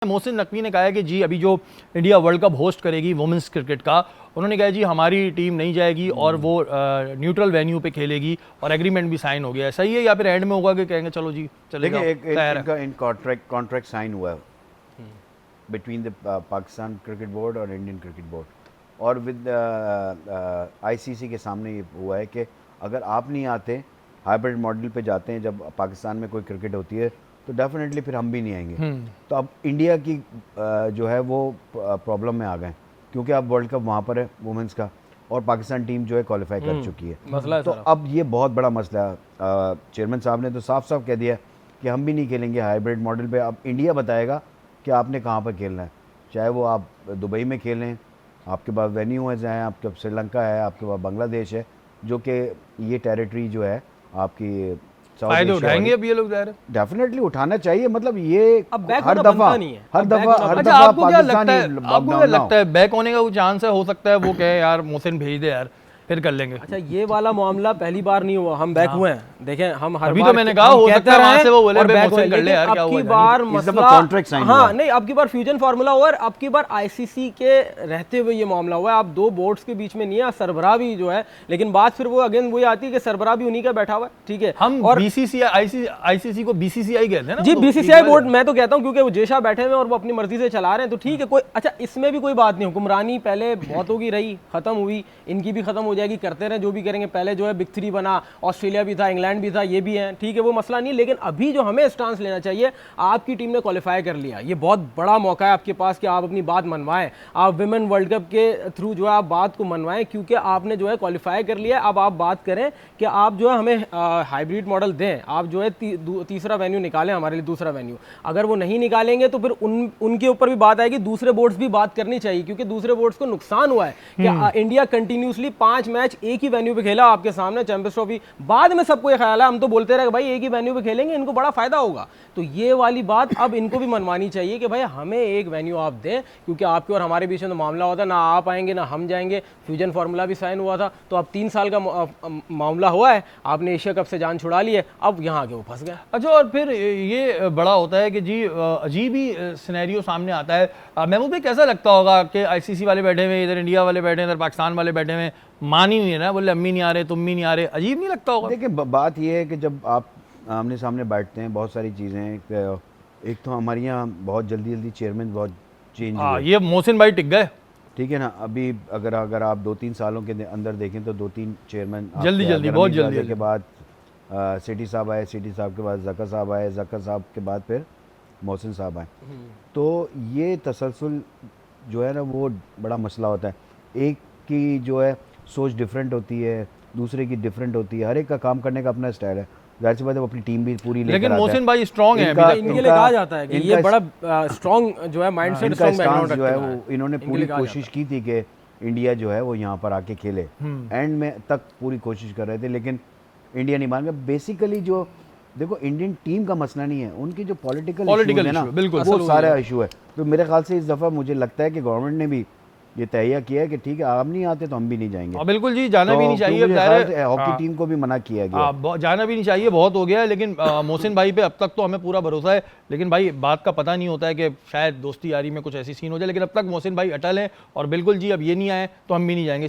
मोहसिन नकवी ने कहा है कि जी अभी जो इंडिया वर्ल्ड कप होस्ट करेगी वुमेंस क्रिकेट का, उन्होंने कहा जी हमारी टीम नहीं जाएगी और वो न्यूट्रल वेन्यू पे खेलेगी और एग्रीमेंट भी साइन हो गया है। सही है या फिर एंड में होगा कि कहेंगे चलो जी चले जाओ? देखिए एक कॉन्ट्रैक्ट साइन हुआ है between the Pakistan cricket board और इंडियन क्रिकेट बोर्ड और विद आईसीसी के सामने ये हुआ है कि अगर आप नहीं आते, हाइब्रिड मॉडल पे जाते हैं जब पाकिस्तान में कोई क्रिकेट होती है तो डेफिनेटली फिर हम भी नहीं आएंगे। तो अब इंडिया की जो है वो प्रॉब्लम में आ गए क्योंकि अब वर्ल्ड कप वहाँ पर है वुमेंस का और पाकिस्तान टीम जो है क्वालिफाई कर चुकी है। मसला है तो अब ये बहुत बड़ा मसला है। चेयरमैन साहब ने तो साफ साफ कह दिया कि हम भी नहीं खेलेंगे हाइब्रिड मॉडल पे। अब इंडिया बताएगा कि आपने कहाँ पर खेलना है, चाहे वो आप दुबई में खेलें, आपके पास वेन्यूज हैं, आपके पास श्रीलंका है, आपके पास बांग्लादेश है, जो कि ये टेरिटरी जो है आपकी फायदे उठाएंगे अब ये लोग ज़ाहिर है। डेफिनेटली उठाना चाहिए। मतलब ये अब बैक हर होना दफा बनता नहीं है। हर दफा अच्छा, आपको क्या लगता पाकिस्तानी है, आपको क्या लगता है बैक होने का कोई चांस है? हो सकता है वो कहे यार मोहसिन भेज दे यार फिर कर लेंगे। अच्छा, ये वाला मामला पहली बार नहीं हुआ, हम बैक हुए हैं। देखें हम हर अभी बार तो मैंने कहा हो सकता है वहां से वो बोले बैक मोहसिन कर ले यार, क्या अब हुआ की बार मसला कॉन्ट्रैक्ट साइन हुआ हाँ नहीं, अब की बार फ्यूजन फार्मूला हुआ और अब की बार आईसीसी के रहते हुए ये मामला हुआ है। अब दो बोर्ड्स के बीच में नहीं है, सरबराह भी जो है, लेकिन बात फिर वो अगेन वही आती है कि सरबराह भी उन्हीं का बैठा हुआ है। ठीक है, हम और बीसीसीआई आईसीसी को बीसीसीआई कहते हैं ना जी वो, बीसीसीआई बोर्ड मैं तो कहता हूं क्योंकि वो जेशा बैठे हुए हैं और वो अपनी मर्जी से चला रहे हैं तो ठीक है। कोई अच्छा इसमें भी कोई बात नहीं, हुक्मरानी पहले बहुतों की रही, खत्म हुई, इनकी भी खत्म हो जाएगी, करते रहे जो भी करेंगे। पहले जो है बिग थ्री बना, ऑस्ट्रेलिया भी था, इंग्लैंड भी था, ये भी है, ठीक है, वो मसला नहीं। लेकिन अभी जो हमें स्टांस लेना चाहिए, आपकी टीम ने क्वालिफाई कर लिया, ये बहुत बड़ा मौका है आपके पास कि आप अपनी बात मनवाएं, आप विमेन वर्ल्ड कप के थ्रू जो है आप बात को मनवाएं क्योंकि आपने जो है क्वालिफाई कर लिया। अब आप बात करें कि आप जो है हमें हाइब्रिड मॉडल दें, आप जो है तीसरा वेन्यू निकालें हमारे लिए, दूसरा वेन्यू। अगर वो नहीं निकालेंगे तो फिर उनके ऊपर भी बात आएगी, दूसरे बोर्ड्स भी बात करनी चाहिए क्योंकि दूसरे बोर्ड्स को नुकसान हुआ है कि इंडिया कंटिन्यूसली 5 मैच एक ही वेन्यू पे खेला आपके सामने चैंपियंस ट्रॉफी। बाद में सबको ये ख्याल है, हम तो बोलते रहे भाई एक ही वेन्यू पे खेलेंगे, इनको बड़ा फायदा होगा। तो ये वाली बात अब इनको भी मनवानी चाहिए कि भाई हमें एक वेन्यू आप दें क्योंकि आपके और हमारे बीच में तो मामला होता है, ना आप आएंगे ना हम जाएंगे। फ्यूजन फार्मूला भी साइन हुआ था तो अब 3 साल का मामला हुआ है, आपने एशिया कप से जान छुड़ा ली है, अब यहाँ आके वो फंस गया। अच्छा, और फिर ये बड़ा होता है कि जी अजीब ही सिनेरियो सामने आता है। महमूद भाई कैसा लगता होगा कि आईसीसी वाले बैठे हुए, इधर इंडिया वाले बैठे हैं, इधर पाकिस्तान वाले बैठे हुए, मान ही नहीं है ना, बोले अम्मी नहीं आ रहे, तुम भी नहीं आ रहे, अजीब नहीं लगता होगा? देखिए बात यह है कि जब आप आमने सामने बैठते हैं बहुत सारी चीज़ें, एक तो हमारे यहाँ बहुत जल्दी चेयरमैन बहुत चेंज हुए। ये मोहसिन भाई टिक गए, ठीक है ना। अभी अगर आप 2-3 सालों के अंदर देखें तो 2-3 चेयरमैन जल्दी बहुत जल्दी के बाद सिटी साहब आए, सिटी साहब के बाद जका साहब आए, जका साहब के बाद फिर मोहसिन साहब आए। तो ये तसलसल जो है ना वो बड़ा मसला होता है। एक की जो है सोच डिफरेंट होती है, दूसरे की डिफरेंट होती है, हर एक का काम करने का अपना स्टाइल है। जाहिर सी बात है वो अपनी टीम भी पूरी लेकर लेकिन आता है। मोहसिन भाई स्ट्रांग है, इनके लिए कहा जाता है कि ये बड़ा स्ट्रांग जो है माइंडसेट, स्ट्रांग बैकग्राउंड जो है वो इन्होंने पूरी कोशिश की थी कि इंडिया जो है वो यहाँ पर आके खेले। एंड में तक पूरी कोशिश कर रहे थे लेकिन इंडिया नहीं मान गया। बेसिकली जो देखो इंडियन टीम का मसला नहीं है, उनकी जो पॉलिटिकल है ना, बिल्कुल वो सारा इशू है। तो मेरे ख्याल से इस दफ़ा मुझे लगता है कि गवर्नमेंट ने भी ये तैयार किया है कि ठीक है आप नहीं आते तो हम भी नहीं जाएंगे। बिल्कुल जी, जाना भी नहीं चाहिए। हॉकी टीम को भी मना किया गया, जाना भी नहीं चाहिए, बहुत हो गया है। लेकिन मोहसिन भाई पे अब तक तो हमें पूरा भरोसा है, लेकिन भाई बात का पता नहीं होता है कि शायद दोस्ती यारी में कुछ ऐसी सीन हो जाए। लेकिन अब तक मोहसिन भाई अटल हैं और बिल्कुल जी अब ये नहीं आए तो हम भी नहीं जाएंगे।